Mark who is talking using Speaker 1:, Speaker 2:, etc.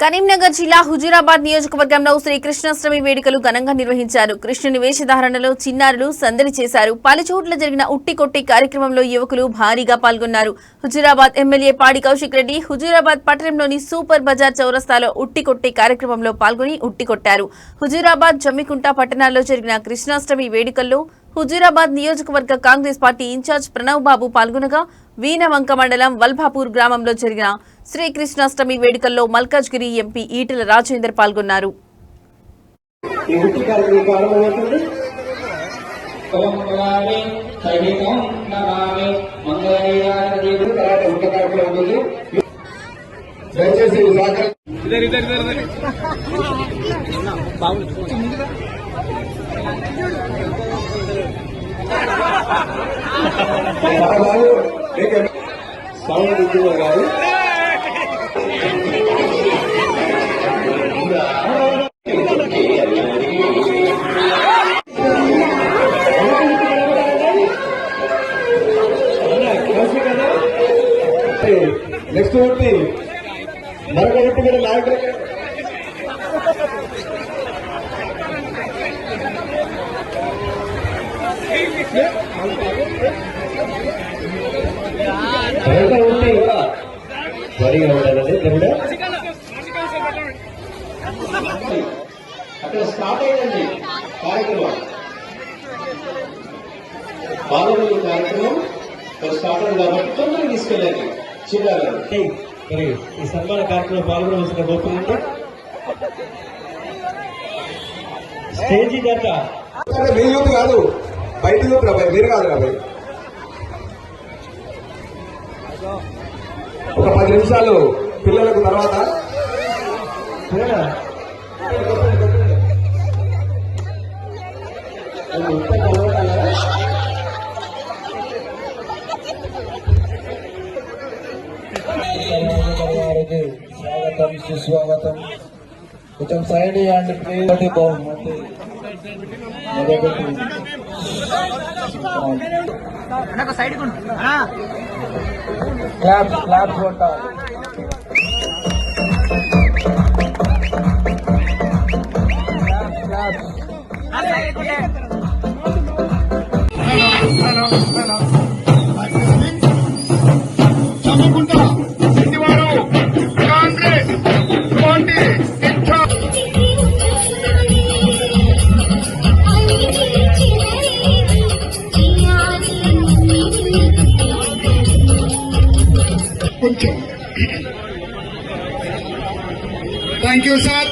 Speaker 1: కరీంనగర్ జిల్లా హుజూరాబాద్ నియోజకవర్గంలో శ్రీకృష్ణాష్టమి వేడుకలు ఘనంగా నిర్వహించారు. కృష్ణుని వేషధారణలో చిన్నారులు సందడి చేశారు. పలుచోట్ల జరిగిన ఉట్టికొట్టి కార్యక్రమంలో యువకులు భారీగా పాల్గొన్నారు. హుజూరాబాద్ ఎమ్మెల్యే పాడి కౌశిక్ రెడ్డి హుజూరాబాద్ పట్టణంలోని సూపర్ బజార్ చౌరస్తాలో ఉట్టికొట్టి కార్యక్రమంలో పాల్గొని ఉట్టికొట్టారు. హుజూరాబాద్ జమ్మికుంట పట్టణాల్లో జరిగిన కృష్ణాష్టమి వేడుకల్లో హుజూరాబాద్ నియోజకవర్గ కాంగ్రెస్ పార్టీ ఇన్ఛార్జ్ ప్రణవ్ బాబు పాల్గొనగా వీణవంక మండలం వల్భాపూర్ గ్రామంలో జరిగిన శ్రీకృష్ణాష్టమి వేడుకల్లో మల్కాజ్గిరి ఎంపీ ఈటెల రాజేందర్ పాల్గొన్నారు.
Speaker 2: నెక్స్ట్ ఒకటి మరొకటి కూడా నాయకులు అక్కడ స్టార్ట్ అయ్యిందండి కార్యక్రమం. బాలబడి కార్యక్రమం స్టార్ట్ అయింది కాబట్టి తొందరగా తీసుకెళ్ళండి. చిన్నారు మరి ఈ సన్మాన కార్యక్రమం పాల్గొనవలసిన కోరుకుంటే స్టేజీ దాకా మీ యూత్ కాదు, బయట యూత్ రాబాయి, మీరు కాదు రాబాయి. ఒక 10 నిమిషాలు పిల్లలకు తర్వాత స్వాగతం సుస్వాగతం. కొంచెం సైడ్ ఇవ్వండి ప్లీజ్. బాగుంది క్లాప్స్ క్లాప్స్ కొట్టాలి.
Speaker 3: కొంచెం థ్యాంక్ యూ సార్.